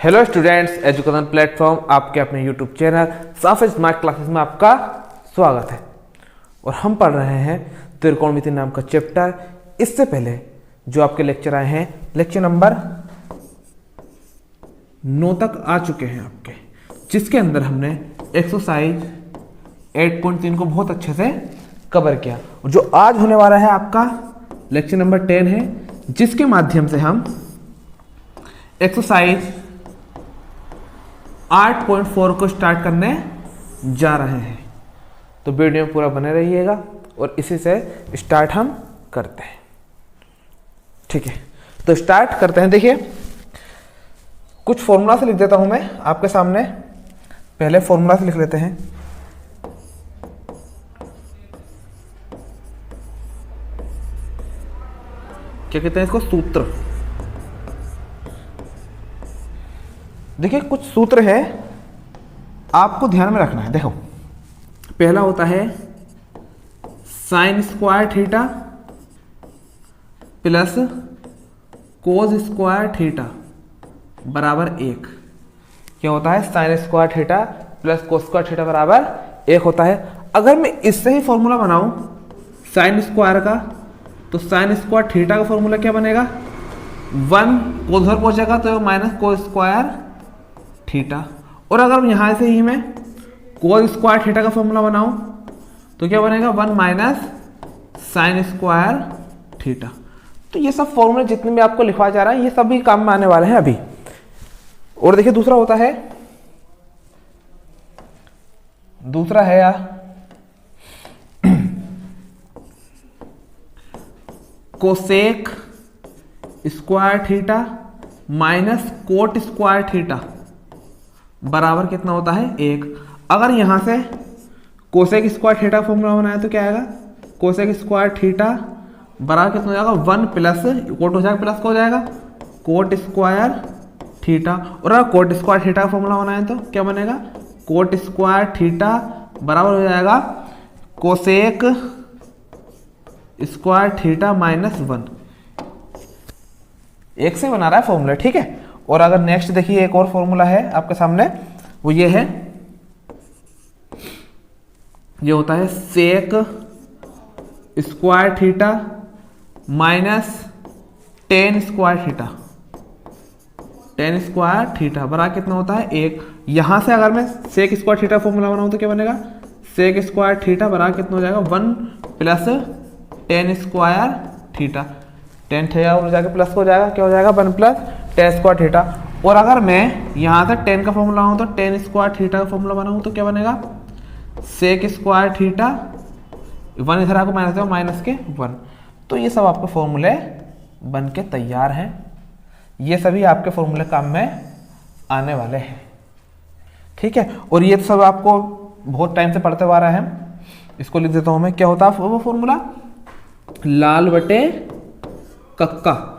Hello students, education platform आपके अपने YouTube channel साफ स्मार्ट क्लासेस में आपका स्वागत है। और हम पढ़ रहे हैं त्रिकोणमिति नाम का चैप्टर। इससे पहले जो आपके लेक्चर आए हैं, लेक्चर नंबर 9 तक आ चुके हैं आपके, जिसके अंदर हमने एक्सरसाइज 8.3 को बहुत अच्छे से कवर किया। और जो आज होने वाला है आपका लेक्चर नंबर 10 है, जिसके माध्यम से हम एक्सरसाइज 8.4 को स्टार्ट करने जा रहे हैं। तो वीडियो में पूरा बने रहिएगा और इसी से स्टार्ट हम करते हैं। ठीक है, तो स्टार्ट करते हैं। देखिए, कुछ फॉर्मूला से लिख देता हूं मैं आपके सामने। पहले फॉर्मूला से लिख लेते हैं। क्या कहते हैं इसको? सूत्र। देखिए, कुछ सूत्र है, आपको ध्यान में रखना है। देखो, पहला होता है sine square theta plus cos square theta बराबर 1। क्या होता है? Sine square theta plus cos square theta बराबर 1 होता है। अगर मैं इससे ही फॉर्मूला बनाऊं साइन स्क्वायर का, तो साइन स्क्वायर थीटा का फॉर्मूला क्या बनेगा? 1 को उधर पहुंचेगा तो माइनस कोस स्क्वायर थीटा। और अगर यहां से ही मैं कोस स्क्वायर थीटा का फॉर्मूला बनाऊं तो क्या बनेगा? 1 माइनस साइन स्क्वायर थीटा। तो ये सब फॉर्मूले जितने भी आपको लिखवा जा रहा है, ये सभी काम में आने वाले हैं अभी। और देखिए, दूसरा होता है, दूसरा है cosec square theta minus cot square theta बराबर कितना होता है? 1। अगर यहां से कोसेक स्क्वायर थीटा का फॉर्मूला बनाया तो क्या आएगा? कोसेक स्क्वायर थीटा बराबर कितना हो जाएगा? 1 प्लस कोट हो जाएगा, प्लस को हो जाएगा कोट स्क्वायर थीटा। और अगर कोट स्क्वायर थीटा का फॉर्मूला बनाए तो क्या बनेगा? कोट स्क्वायर थीटा बराबर हो जाएगा कोसेक स्क्वायर थीटा माइनस 1। एक से बना रहा है फॉर्मूला, ठीक है। और अगर नेक्स्ट देखिए, एक और फॉर्मूला है आपके सामने, वो ये है, ये होता है sec square theta minus tan square theta. Tan square theta बराबर कितना होता है? 1। यहां से अगर मैं सेक स्क्वायर थीटा फॉर्मूला बनाऊं तो क्या बनेगा? सेक स्क्वायर थीटा बराबर कितना हो जाएगा? 1 plus ten square theta. Tan theta हो जाएगा, प्लस हो जाएगा, क्या हो जाएगा? 1 प्लस टेन स्क्वायर थीटा। और अगर मैं यहां से टेन का फॉर्मूला बनाऊं तो टेन स्क्वायर थीटा का फॉर्मूला बनाऊं तो क्या बनेगा? सेक स्क्वायर थीटा 1 इधर आपको माइनस देगा, माइनस के 1। तो ये सब आपके फॉर्मूले बन के तैयार हैं। ये सभी आपके फॉर्मूले काम में आने वाले हैं, ठीक है। और ये सब आपको बहुत टाइम से पढ़ते हुआ आ रहा है। इसको लिख देता हूं मैं। क्या होता है वो फॉर्मूला? लाल बटे कक्का।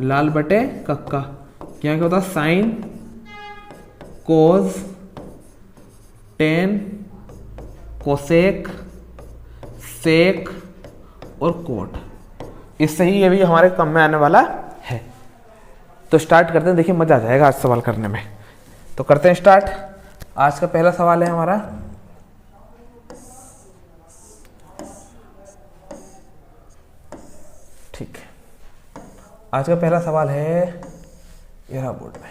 लाल बटे कक्का क्या होता है? Sine cos tan cosec sec और कोट। इससे ही ये भी हमारे काम में आने वाला है। तो स्टार्ट करते हैं। देखिए, मजा आ जाएगा आज सवाल करने में। तो करते हैं स्टार्ट। आज का पहला सवाल है हमारा, ठीक है। आज का पहला सवाल है यह बोर्ड में।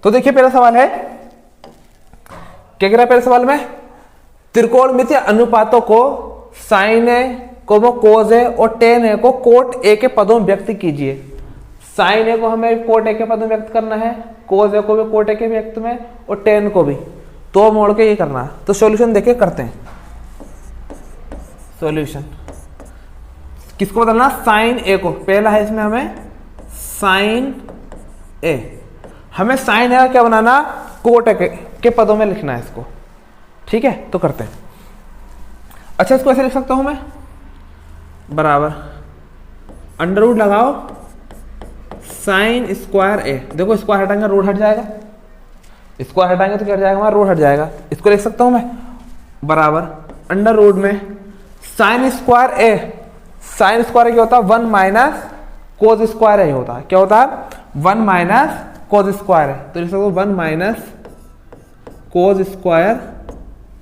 तो देखिए, पहला सवाल है, क्या कह रहा है पहले सवाल में? त्रिकोणमितीय अनुपातों को साइन ए को कोस ए और टेन ए को कोट ए के पदों में व्यक्त कीजिए। साइन ए को हमें कोट ए के पदों में व्यक्त करना है, कोस ए को भी कोट ए के व्यक्त में, और टेन को भी तो मोड़ के ये करना है। तो सॉल्यूशन देखिए करते हैं। सॉल्यूशन किसको बदलना? साइन ए को। पहला है इसमें हमें साइन ए, हमें साइन ए क्या बनाना? कोट ए के पदों में लिखना है इसको, ठीक है। तो करते हैं। अच्छा, इसको ऐसे लिख सकता हूं मैं, बराबर अंडर रूट लगाओ साइन स्क्वायर ए। देखो, स्क्वायर हटाएंगे रूट हट जाएगा, स्क्वायर हटाएंगे तो क्या हट जाएगा? हमारा रूट हट जाएगा। इसको लिख सकता हूं मैं बराबर अंडर रूट में sign square A, sine square क्या होता है 1 माइनस कोस स्क्वायर ए होता है, क्या होता है 1 माइनस कोस स्क्वायर है, तो लिख सकते हो 1 माइनस कोस स्क्वायर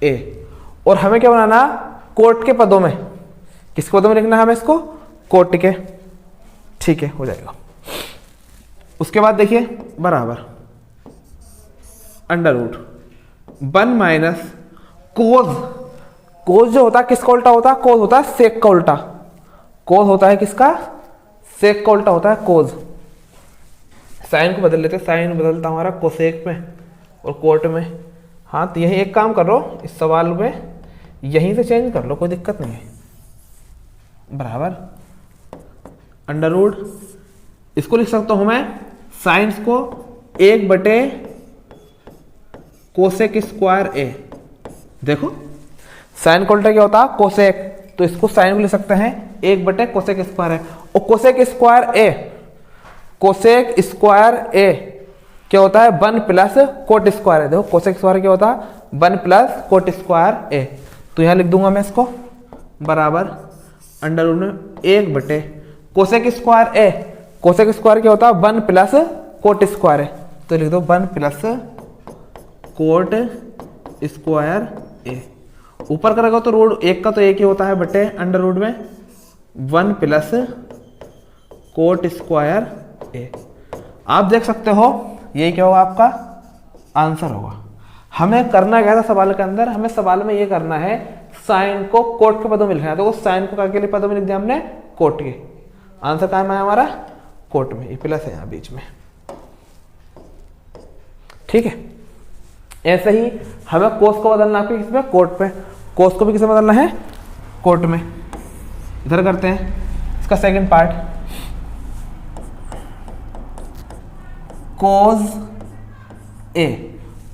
ए। और हमें क्या बनाना, कोट के पदों में, किसके पदों में लिखना है हमें इसको, कोट के, ठीक है हो जाएगा। उसके बाद देखिए बराबर अंडर रूट 1 माइनस कोस, कोस जो होता है किसका उल्टा होता है, कोस होता है सेक का उल्टा, कोस होता है किसका, सेक का उल्टा होता है कोस। साइन को बदल लेते हैं, साइन बदलता हमारा कोसेक में और कोट में। हाँ तो यही एक काम कर लो इस सवाल में, यहीं से चेंज कर लो, कोई दिक्कत नहीं है। बराबर अंडर रूट, इसको लिख सकता हूं मैं साइंस को 1 बटे कोसेक स्क्वायर ए। देखो साइन का उल्टा क्या होता है कोसेक, तो इसको साइन को लिख सकते हैं 1 बटे कोसेक स्क्वायर ए। और कोसेक स्क्वायर ए, कोसेक स्क्वायर ए क्या होता है 1 प्लस कोट स्क्वायर है। देखो कोसेक स्क्वायर क्या होता है 1 प्लस कोट स्क्वायर ए, तो यहां लिख दूंगा मैं इसको बराबर अंडर रूट में 1 बटे कोसेक स्क्वायर ए, कोसेक स्क्वायर क्या होता है 1 प्लस कोट स्क्वायर है, तो लिख दो 1 प्लस कोट स्क्वायर ए। ऊपर करेगा तो रूट 1 का तो 1 ही होता है बटे अंडर रूट में 1 प्लस कोट स्क्वायर ए। आप देख सकते हो यही क्या होगा आपका आंसर होगा। हमें करना क्या था सवाल के अंदर, हमें सवाल में ये करना है साइन को कोट के पदों में लिखना है, तो साइन को के लिए पदों में लिख दिया हमने कोट के। आंसर कहाँ में है हमारा कोट में, ये प्लस है यहाँ बीच में, ठीक है। ऐसे ही हमें कोस को बदलना है किसमें, कोट पे, कोस को भी किसे बदलना है कोट में। इधर करते हैं इसका सेकंड पार्ट, कोस ए,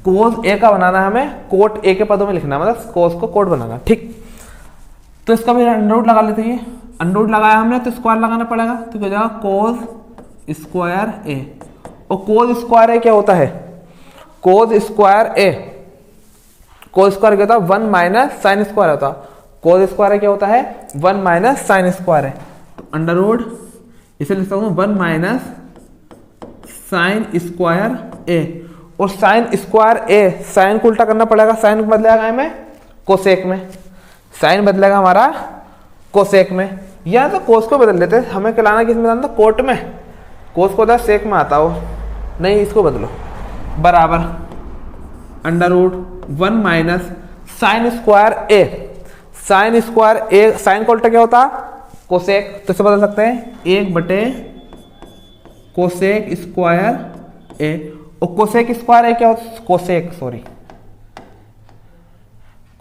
कोस ए का बनाना है हमें कोट ए के पदों में लिखना है, मतलब कोस को कोट बनाना, ठीक। तो इसका भी अंडर रूट लगा लेते हैं, अंडर रूट लगाया हमने तो स्क्वायर लगाना पड़ेगा, तो क्या जाएगा कोस स्क्वायर ए। और कोस स्क्वायर ए क्या होता है, कोस स्क्वायर ए, कोस स्क्वायर क्या होता है 1 माइनस साइन स्क्वायर होता है, कोस स्क्वायर क्या होता है 1 माइनस साइन स्क्वायर है, तो अंडर रूट इसे लिख सकता हूं 1 माइनस साइन स्क्वायर ए। और साइन स्क्वायर ए, साइन को उल्टा करना पड़ेगा, साइन को बदलेगा हमें कोसेक में, साइन बदलेगा हमारा कोसेक में, या तो कोस को बदल लेते, हमें कहलाना किस में जानता कोट में, कोस को सेक में आता हो, नहीं इसको बदलो बराबर under root 1 minus sine square A, sine square A, sine का उल्टा क्या होता कोसेक, तो इसे बदल सकते हैं 1 बटे कोसेक स्क्वायर ए। और कोसेक स्क्वायर है क्या होता है कोसेक, सॉरी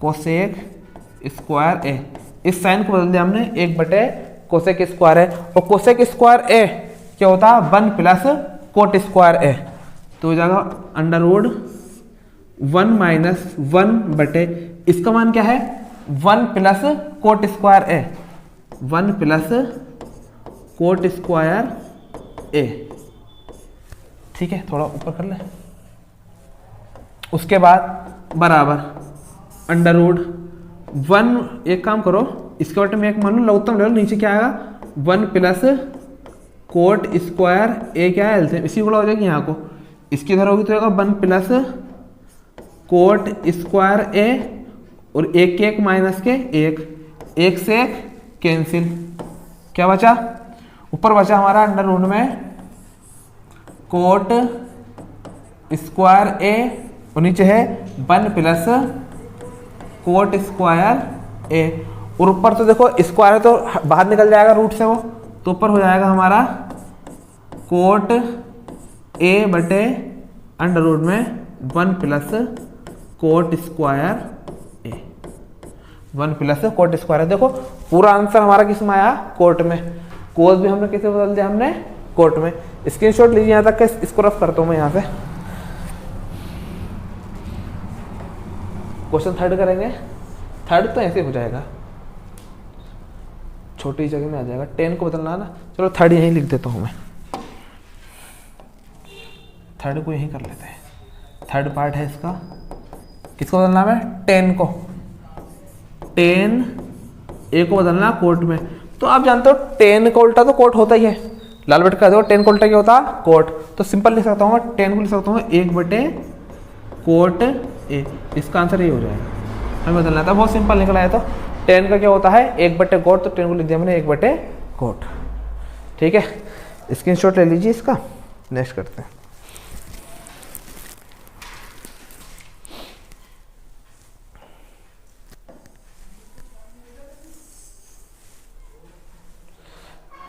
कोसेक स्क्वायर ए, इस साइन को बदल दिया हमने 1 बटे कोसेक स्क्वायर ए। और कोसेक स्क्वायर ए क्या होता है 1 प्लस कोट स्क्वायर ए, तो हो जाएगा अंडर रूट 1 माइनस 1 बटे, इसका मान क्या है 1 प्लस कोट स्क्वायर ए, 1 प्लस कोट स्क्वायर ए, ठीक है। थोड़ा ऊपर कर ले, उसके बाद बराबर अंडर रूट 1, एक काम करो इसके बटे में एक मान लो लघुत्तम ले लो, नीचे क्या आएगा 1 प्लस कोट स्क्वायर ए, क्या है एलसीएम, इसी को हो जाएगी यहाँ को, इसकी इधर होगी तो होगा 1 प्लस कोट स्क्वायर ए, और एक के एक माइनस के एक से एक कैंसिल, क्या बचा ऊपर बचा हमारा अंडर रूट में कोट स्क्वायर ए, और नीचे है 1 प्लस कोट स्क्वायर ए, और ऊपर तो देखो स्क्वायर तो बाहर निकल जाएगा रूट से वो, तो ऊपर हो जाएगा हमारा कोट ए बटे अंडर रूट में 1 प्लस कोट स्क्वायर ए, 1 प्लस कोट स्क्वायर। देखो पूरा आंसर हमारा किस में आया कोट में, कोस भी हमने किसे बदल दिया हमने कोट में। स्क्रीनशॉट लीजिए यहाँ तक, इसको रफ करता हूँ मैं यहाँ से। क्वेश्चन थर्ड करेंगे, थर्ड तो ऐसे हो जाएगा, छोटी जगह में आ जाएगा, 10 को बदलना ना, चलो थर्ड यहीं लिख देता हूँ मैं, थर्ड को यहीं कर लेते हैं। थर्ड पार्ट है इसका, किसको बदलना है 10 को, टेन ए को बदलना कोट में। तो आप जानते हो टेन का उल्टा तो कोट होता ही है, लाल बट कर दो, टेन का उल्टा क्या होता है कोट। तो सिंपल लिख सकता हूँ, टेन को लिख सकता हूँ 1/कोट ए। इसका आंसर ये हो जाएगा, हमें बदलना था, बहुत सिंपल निकला है। तो टेन का क्या होता है 1/कोट, तो टेन को लिख दिया मैंने 1/कोट। ठीक है, स्क्रीनशॉट ले लीजिए इसका। नेक्स्ट करते हैं।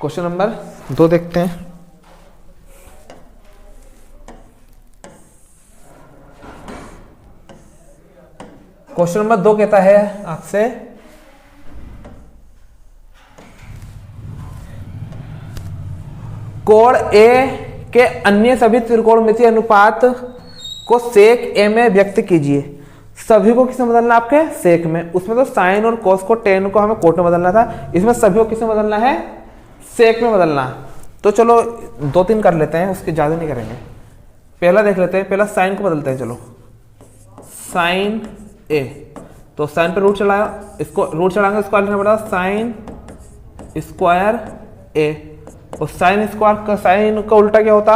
क्वेश्चन नंबर 2 देखते हैं। क्वेश्चन नंबर 2 कहता है आपसे, कोण ए के अन्य सभी त्रिकोणमितीय अनुपात को सेक ए में व्यक्त कीजिए। सभी को किसमें बदलना आपके सेक में। उसमें तो साइन और कोस को टेन को हमें कोट में बदलना था, इसमें सभी को किसमें बदलना है सेक में बदलना। तो चलो 2-3 कर लेते हैं, उसके ज़्यादा नहीं करेंगे। पहला देख लेते हैं, पहला साइन को बदलते हैं। चलो साइन ए, तो साइन पे रूट चलाया, इसको रूट चलाएंगे, इसको लिखना पड़ा साइन स्क्वायर ए। और साइन स्क्वायर का साइन का उल्टा क्या होता,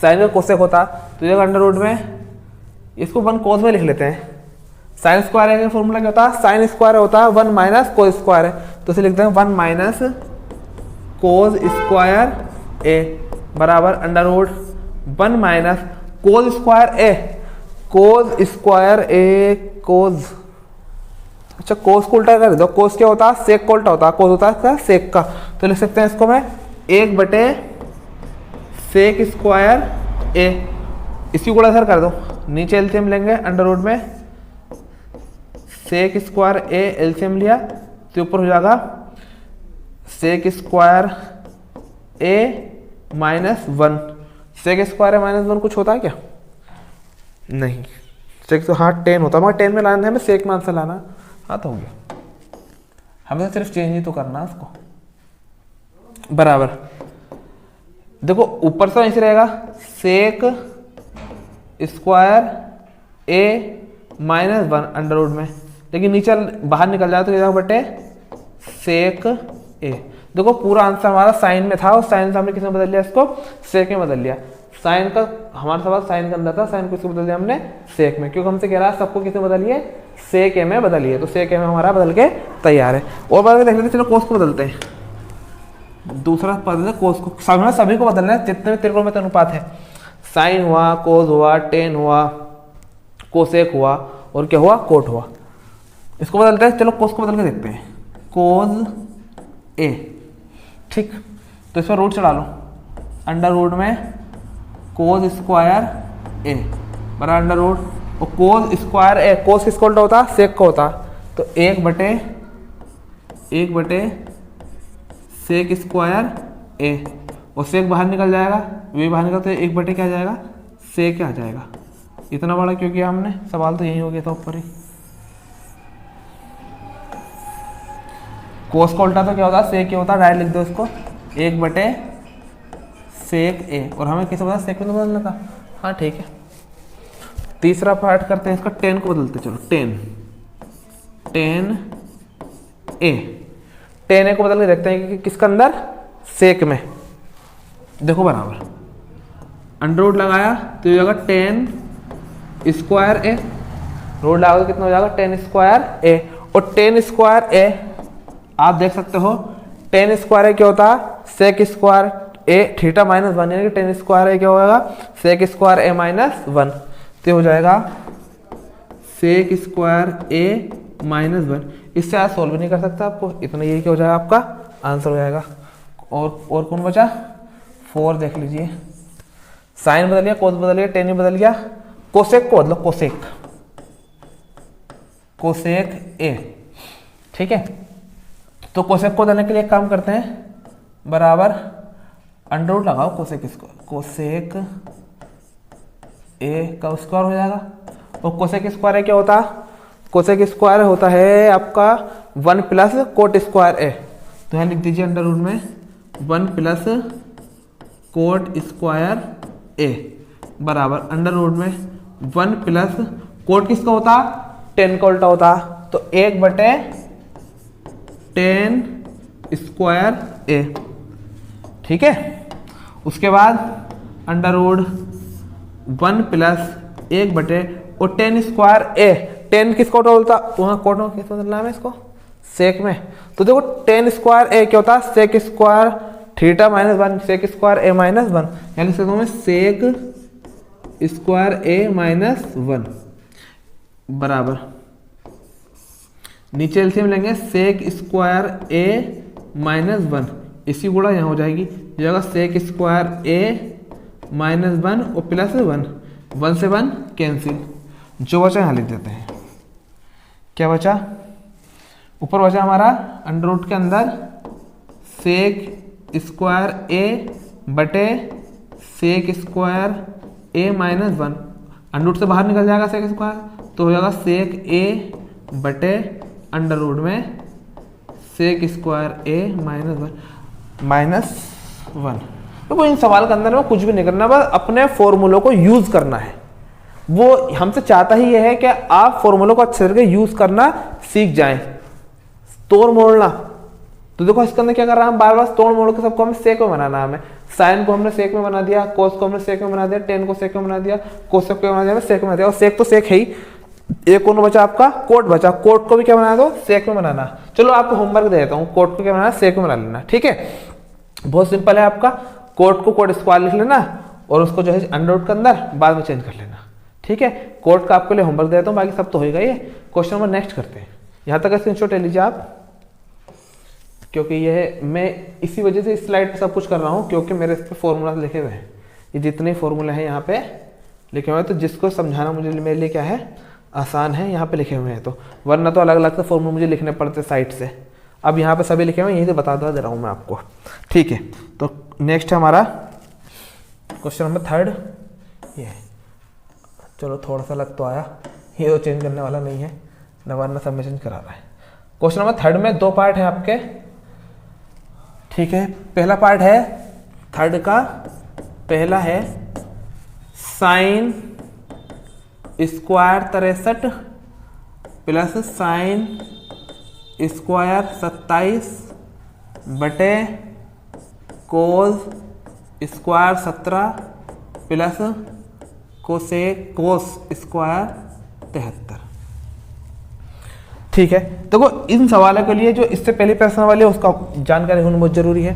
साइन का कोसेक होता। तो ये अंडर रूट में इसको 1 कोस में लिख लेते हैं। साइन स्क्वायर का फॉर्मूला क्या होता है, साइन स्क्वायर होता है 1 माइनस कोस स्क्वायर है, तो इसे लिखते हैं 1 माइनस कोस स्क्वायर ए बराबर under root 1 minus cos square A. Cos square A cos, अच्छा कोस को उल्टा कर दो, कोस क्या होता है सेक का उल्टा होता है, कोस होता है इसका सेक का। तो लिख सकते हैं इसको मैं 1/सेक स्क्वायर ए। इसकी गुणा सर कर दो, नीचे एलसीएम लेंगे अंडर रूट में सेक स्क्वायर ए, एलसीएम लिया तो ऊपर हो जाएगा सेक square A minus 1। Sec square A minus 1 कुछ होता है क्या, नहीं। सेक तो हाँ 10 होता है, मगर 10 में लाना है, हमें सेक में आंसर लाना। हाँ तो हो गया, हमें तो सिर्फ चेंज ही तो करना है उसको। बराबर देखो ऊपर से ऐसे रहेगा सेक square A minus 1 under root में, लेकिन नीचे बाहर निकल जाए तो क्या बटे सेक ए। देखो पूरा आंसर हमारा साइन में था, और साइन से हमने किसमें बदल लिया, इसको सेक में बदल लिया। साइन का हमारा सवाल साइन के अंदर था, साइन को इसको बदल दिया हमने सेक में, क्योंकि हमसे कह रहा है सबको किसमें बदलिए सेक ए में बदलिए। तो सेक ए में हमारा बदल के तैयार है। और बाद में देख लेते, चलो कोस को बदलते हैं। दूसरा पद है कोस को, सभी को बदलना है जितने भी त्रिकोणमितीय अनुपात है। साइन हुआ, कोस हुआ, टेन हुआ, कोसेक हुआ, और क्या हुआ कोट हुआ। इसको बदलते हैं, चलो कोस को बदल के देखते हैं। कोस ए, ठीक, तो इस पर रूट चढ़ा लो, अंडर रूट में कोस स्क्वायर ए बराबर अंडर रूट, और कोस स्क्वायर ए, कोस किसका उल्टा होता है सेक का होता। तो 1/1 सेक स्क्वायर ए, और सेक बाहर निकल जाएगा, वे बाहर निकलते 1/, क्या आ जाएगा सेक आ जाएगा। इतना बड़ा क्यों किया हमने, सवाल तो यही हो गया था ऊपर ही। कोस का उल्टा तो क्या होता है सेक क्या होता है, डायरेक्ट लिख दो इसको 1/सेक ए, और हमें किसे बता सेक में तो बदलना था। हाँ ठीक है, तीसरा पार्ट करते हैं इसका, 10 को बदलते। चलो 10 ए को बदल के देखते हैं कि किसका अंदर सेक में। देखो बराबर अंडर रूट लगाया तो ये होगा 10 स्क्वायर ए, रूट लगाओ तो कितना हो जाएगा 10 स्क्वायर ए। और 10 स्क्वायर ए आप देख सकते हो, 10 स्क्वायर ए क्या होता है सेक स्क्वायर ए थीटा माइनस 1, यानी कि 10 स्क्वायर ए क्या होगा सेक स्क्वायर ए माइनस 1। तो हो जाएगा सेक स्क्वायर ए माइनस 1। इससे आज सोल्व नहीं कर सकता आपको, इतना यही क्या हो जाएगा आपका आंसर हो जाएगा। और कौन बचा 4 देख लीजिए, साइन बदल लिया, कोस बदल लिया, टेन बदल गया, कोसेक को बदलो कोसेक ए। ठीक है, तो कोसेक को बदलने के लिए एक काम करते हैं, बराबर अंडर रूट लगाओ कोसेक ए का स्क्वायर हो जाएगा। और कोसेक स्क्वायर ए क्या होता है, कोसेक स्क्वायर होता है आपका 1 प्लस कोट स्क्वायर ए। तो यहाँ लिख दीजिए अंडर रूट में 1 प्लस कोट स्क्वायर ए बराबर अंडर रूट में 1 प्लस कोट किसका होता 10 का उल्टा होता, तो 1/10 स्क्वायर ए, ठीक है। उसके बाद अंडर रूट 1 प्लस 1/, और 10 स्क्वायर ए, 10 किसको बोलता, वहाँ कोटों किस नाम है इसको, सेक में। तो देखो 10 स्क्वायर ए क्या होता है, sec square theta minus 1, sec square A minus 1, यानी सेक स्क्वायर ए माइनस 1 बराबर, नीचे एलसीएम लेंगे सेक स्क्वायर ए माइनस 1, इसी गुणा यहाँ हो जाएगी, जगह सेक स्क्वायर ए माइनस 1 और प्लस 1, 1 से 1 कैंसिल, जो बचा यहाँ लिख देते हैं। क्या बचा, ऊपर बचा हमारा अंडर रूट के अंदर सेक स्क्वायर ए बटे सेक square A minus 1, under root से बाहर निकल जाएगा सेक स्क्वायर, तो हो जाएगा सेक ए बटे अंडर रूट में सेक स्क्वायर ए माइनस 1। तो इन सवाल के अंदर में कुछ भी नहीं करना, बस अपने फॉर्मूलों को यूज करना है। वो हमसे चाहता ही यह है कि आप फॉर्मूलों को अच्छे करके यूज करना सीख जाएं। तोड़ मोड़ना, तो देखो इसके अंदर क्या कर रहा है, बार बार तोड़ मोड़ के सबको हमें सेक में बनाना है। हमें साइन को हमने सेक में बना दिया, कोस को हमने सेक में बना दिया, टेन को सेक में बना दिया, कोसेक को बना दिया, सेक में बना दिया, और सेक तो सेक है ही। एक कौन बचा आपका, कोट बचा, कोट को भी क्या बना दो, सेक में बनाना। चलो आपको होमवर्क दे देता हूँ, कोट को क्या बनाना, सेक में बना लेना, ठीक है। बहुत सिंपल है आपका, कोट को कोट स्क्वायर लिख लेना और उसको जो है अंडर रूट के अंदर बाद में चेंज कर लेना, ठीक है। कोट का आपके लिए होमवर्क दे देता हूँ, बाकी सब तो होगा। ये क्वेश्चन नंबर नेक्स्ट करते हैं, यहाँ तक स्क्रीनशॉट ले लीजिए आप, क्योंकि यह मैं इसी वजह से इस स्लाइड पे सब कुछ कर रहा हूँ, क्योंकि मेरे इस पर फॉर्मूला लिखे हुए हैं। ये जितने फॉर्मूले हैं यहाँ पे लिखे हुए हैं, तो जिसको समझाना मुझे मेरे लिए क्या है, आसान है, यहाँ पे लिखे हुए हैं। तो वरना तो अलग अलग से फॉर्मूले मुझे लिखने पड़ते साइड से, अब यहाँ पे सभी लिखे हुए हैं, यही तो बता दे रहा हूँ मैं आपको, ठीक है। तो नेक्स्ट है हमारा क्वेश्चन नंबर 3, ये चलो थोड़ा सा लग तो आया, ये तो चेंज करने वाला नहीं है, वरना सब में चेंज करा रहा है। क्वेश्चन नंबर 3 में 2 पार्ट है आपके, ठीक है। पहला पार्ट है 3 का, पहला है sign square 63 plus sine square 27 बटे cos square 17 plus cos square 73, ठीक है। देखो इन सवालों के लिए जो इससे पहले प्रश्न वाले उसका जानकारी होना बहुत जरूरी है।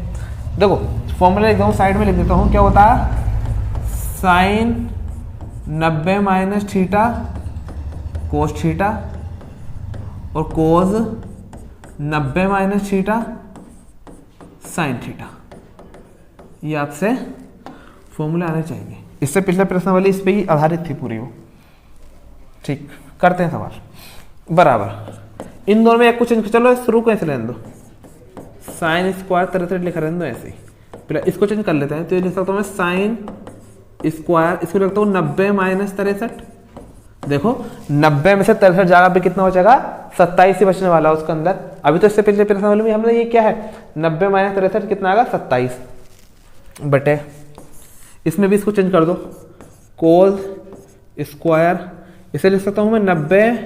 देखो फॉर्मूला एकदम साइड में लिख देता हूँ, क्या होता है, sine 90 minus theta cos theta और cos 90 minus theta sine theta, ये आपसे फॉर्मूला आने चाहिए। इससे पिछले प्रश्न वाली इस पे ही आधारित थी पूरी वो, ठीक। करते हैं सवाल, बराबर इन दोनों में एक कुछ, चलो शुरू कैसे लेने दो, साइन स्क्वायर 63 लिखा रहने दो ऐसे ही, पहले इसको चेंज कर लेते हैं। तो ये लिख सकता हूँ मैं साइन स्क्वायर, इसको लिखता हूँ 90 माइनस 63। देखो 90 में से 63 जाएगा भी कितना हो जाएगा, 27 ही बचने वाला उसके अंदर। अभी तो इससे पिछले प्रश्न वाले में हमने ये क्या है, 90 माइनस 63 कितना आएगा, 27 बटे, इसमें भी इसको चेंज कर दो, कोस स्क्वायर, इसे लिख सकता हूँ मैं 90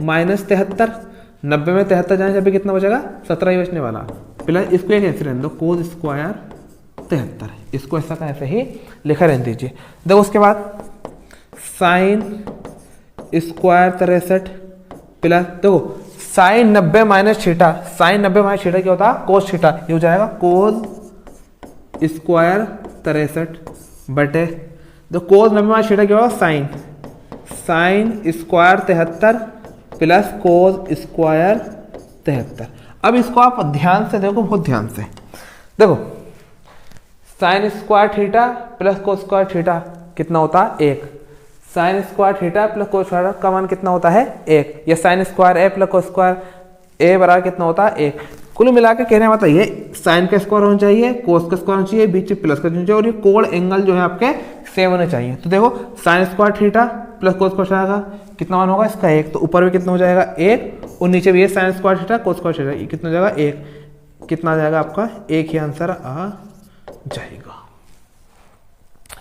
माइनस 73, 90 में 73 जाने से कितना बचेगा, 17 ही बचने वाला। प्लस इसको एक ऐसे रहने दो, कोस स्क्वायर 73, इसको ऐसा का ऐसे ही लिखा रहने दीजिए। देखो उसके बाद साइन स्क्वायर 63 प्लस, देखो sine 90 minus theta, sine 90 minus theta क्या होता है, कोस थीटा, ये हो जाएगा कोस स्क्वायर 63 बटे, तो कोस 90 माइनस थीटा क्या होगा, sine, sine square 73 plus cos square 73। अब इसको आप ध्यान से देखो, बहुत ध्यान से देखो, sine square theta plus cos square theta कितना होता है, 1, sine square theta plus cos square का मान कितना होता है, 1, या sign square A plus cos square A बराबर कितना होता है, 1। कुल मिलाकर कहने का मतलब ये साइन का स्क्वायर होना चाहिए, कोस का स्क्वायर होना चाहिए, बीच में प्लस का होना चाहिए, और ये कोण एंगल जो है आपके सेम होने चाहिए। तो देखो sine square theta plus cos square आएगा, कितना मान होगा इसका, 1, तो ऊपर भी कितना हो जाएगा 1, और नीचे भी ये sine square theta cos square theta, ये कितना हो जाएगा 1, कितना आ जाएगा आपका 1 ही आंसर आ जाएगा,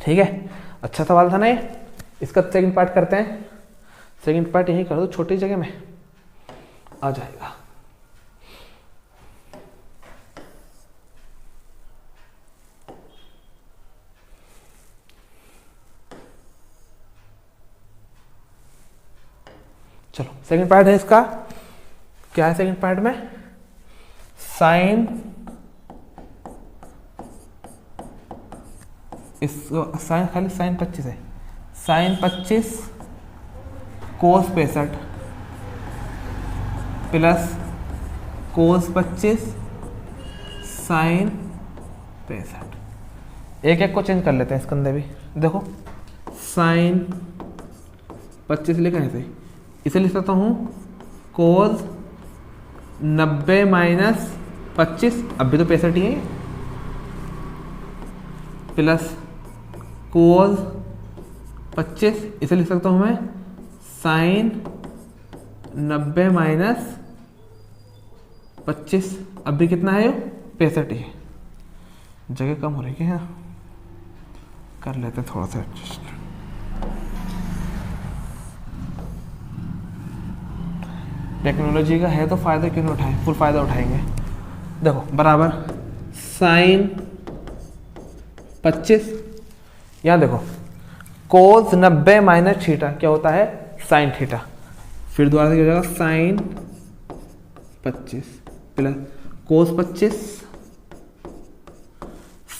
ठीक है। अच्छा सवाल था ना ये। इसका सेकंड पार्ट करते हैं, सेकंड पार्ट यही कर दो छोटी जगह में, आ जाएगा। चलो सेकंड पार्ट है इसका, क्या है सेकंड पार्ट में, साइन, इसको साइन खाली साइन 25 है, साइन 25 कोस 65 प्लस कोस 25 साइन 65। एक एक को चेंज कर लेते हैं इसके अंदर भी। देखो साइन 25 लिखा है इसे लिख सकता हूँ कोस 90 माइनस 25, अब भी तो 65 ही है, प्लस कोस 25 इसे लिख सकता हूँ मैं साइन 90 माइनस 25, अब भी कितना है, 65 ही है। जगह कम हो रही है, कर लेते हैं थोड़ा सा एडजस्ट। टेक्नोलॉजी का है तो फ़ायदा क्यों नहीं उठाएं, फुल फ़ायदा उठाएंगे। देखो बराबर साइन 25, यहाँ देखो कोस 90 माइनस थीटा क्या होता है, साइन थीटा, फिर दोबारा से क्या हो जाएगा sine 25 plus cos 25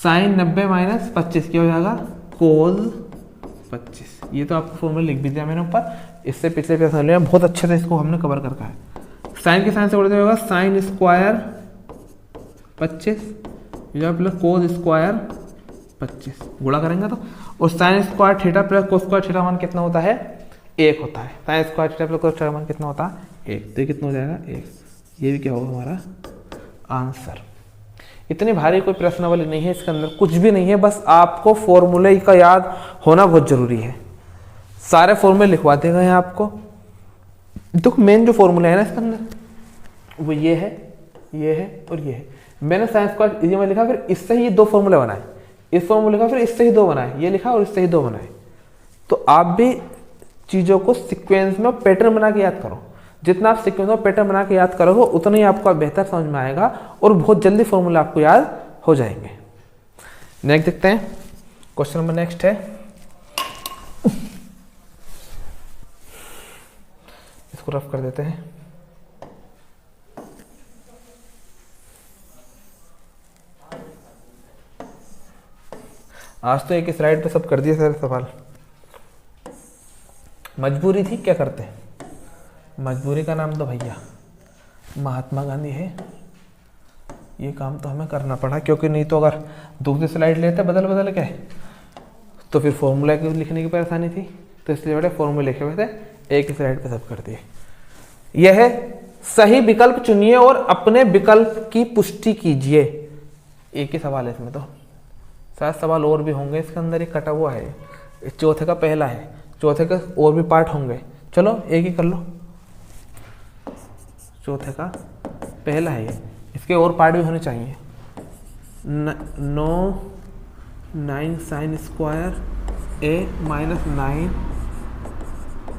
sine 90 minus 25 क्या हो जाएगा कोस 25। ये तो आपको फॉर्मूला लिख भी दिया मैंने ऊपर, इससे पिछले पेपर में बहुत अच्छे से इसको हमने कवर कर रखा है। साइन के साइन से उड़ते होगा sine square 25 plus cos square 25 गुणा करेंगे तो, और sine square theta plus cos square theta मान कितना होता है, 1 होता है। Sine square theta plus cos square मान कितना होता है, 1, तो कितना हो जाएगा 1। ये भी क्या होगा हमारा आंसर। इतनी भारी कोई प्रश्नावली नहीं है, इसके अंदर कुछ भी नहीं है, बस आपको फॉर्मूले का याद होना बहुत जरूरी है। सारे फॉर्मूले लिखवा दिए गए हैं आपको। तो मेन जो फॉर्मूला है ना इसके अंदर वो ये है और ये है। मैंने साइंस का ये में लिखा, फिर इससे ही 2 फॉर्मूले बनाए, इस फॉर्मूले का फिर इससे ही 2 बनाए, ये लिखा और इससे ही 2 बनाए। तो आप भी चीज़ों को सीक्वेंस में पैटर्न बना के याद करो। जितना आप सीक्वेंस में पैटर्न बना के याद करोगे उतना ही आपको बेहतर समझ में आएगा और बहुत जल्दी फॉर्मूले आपको याद हो जाएंगे। नेक्स्ट देखते हैं, क्वेश्चन नंबर नेक्स्ट है, इसको रफ कर देते हैं। आज तो एक स्लाइड पे सब कर दिए सारे सवाल, मजबूरी थी, क्या करते हैं, मजबूरी का नाम तो भैया महात्मा गांधी है। ये काम तो हमें करना पड़ा, क्योंकि नहीं तो अगर दूसरी स्लाइड लेते बदल बदल के तो फिर फॉर्मूला की लिखने की परेशानी थी, तो इसलिए बड़े फॉर्मूले लिखे हुए थे, एक ही स्लाइड पे सब कर दिए। यह है सही विकल्प चुनिए और अपने विकल्प की पुष्टि कीजिए। एक ही सवाल है इसमें, तो शायद सवाल और भी होंगे इसके अंदर, एक कटा हुआ है, चौथे का पहला है, चौथे का और भी पार्ट होंगे। चलो एक ही कर लो, चौथे का पहला है ये, इसके और पार्ट भी होने चाहिए। 9 sign square A minus 9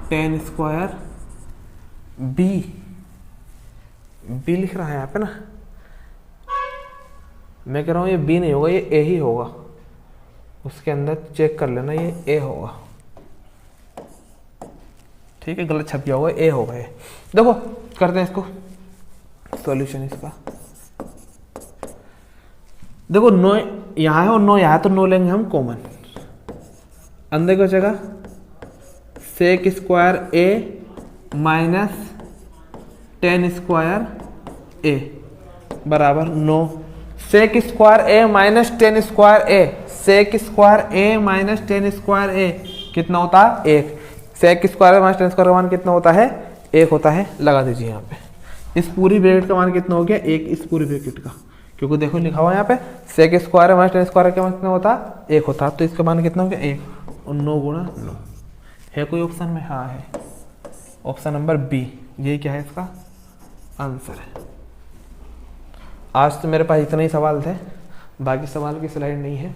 ten square B लिख रहा है यहाँ पे ना, मैं कह रहा हूँ ये बी नहीं होगा, ये ए ही होगा। उसके अंदर चेक कर लेना, ये ए होगा, ठीक है, गलत छप गया होगा, ए होगा ये। देखो करते हैं इसको सॉल्यूशन इसका। देखो 9 यहाँ है और 9 यहाँ है, तो 9 लेंगे हम कॉमन। अंदर क्या बचेगा, सेक square A minus 10 square A बराबर 9। सेक square A minus 10 square A, sec square A minus 10 square ए कितना होता है, 1। सेक स्क्वायर माइनस 10 स्क्वायर का मान कितना होता है, 1 होता है। लगा दीजिए यहाँ पे, इस पूरी ब्रैकेट का मान कितना हो गया, 1 इस पूरी ब्रैकेट का, क्योंकि देखो लिखा हुआ है यहाँ पे सेक स्क्वायर माइनस 10 स्क्वायर का मान कितना होता है, 1 होता है, तो इसका मान कितना हो गया, 1। और 9 गुणा 9 है कोई ऑप्शन में, हाँ है, ऑप्शन नंबर बी, यही क्या है इसका आंसर है। आज तो मेरे पास इतने ही सवाल थे, बाकी सवाल की स्लाइड नहीं है।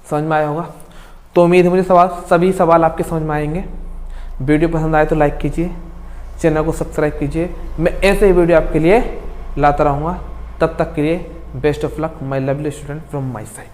समझ में आया होगा, तो उम्मीद है मुझे सभी सवाल आपके समझ में आएंगे। वीडियो पसंद आए तो लाइक कीजिए, चैनल को सब्सक्राइब कीजिए। मैं ऐसे ही वीडियो आपके लिए लाता रहूँगा। तब तक के लिए best of luck my lovely student from my side.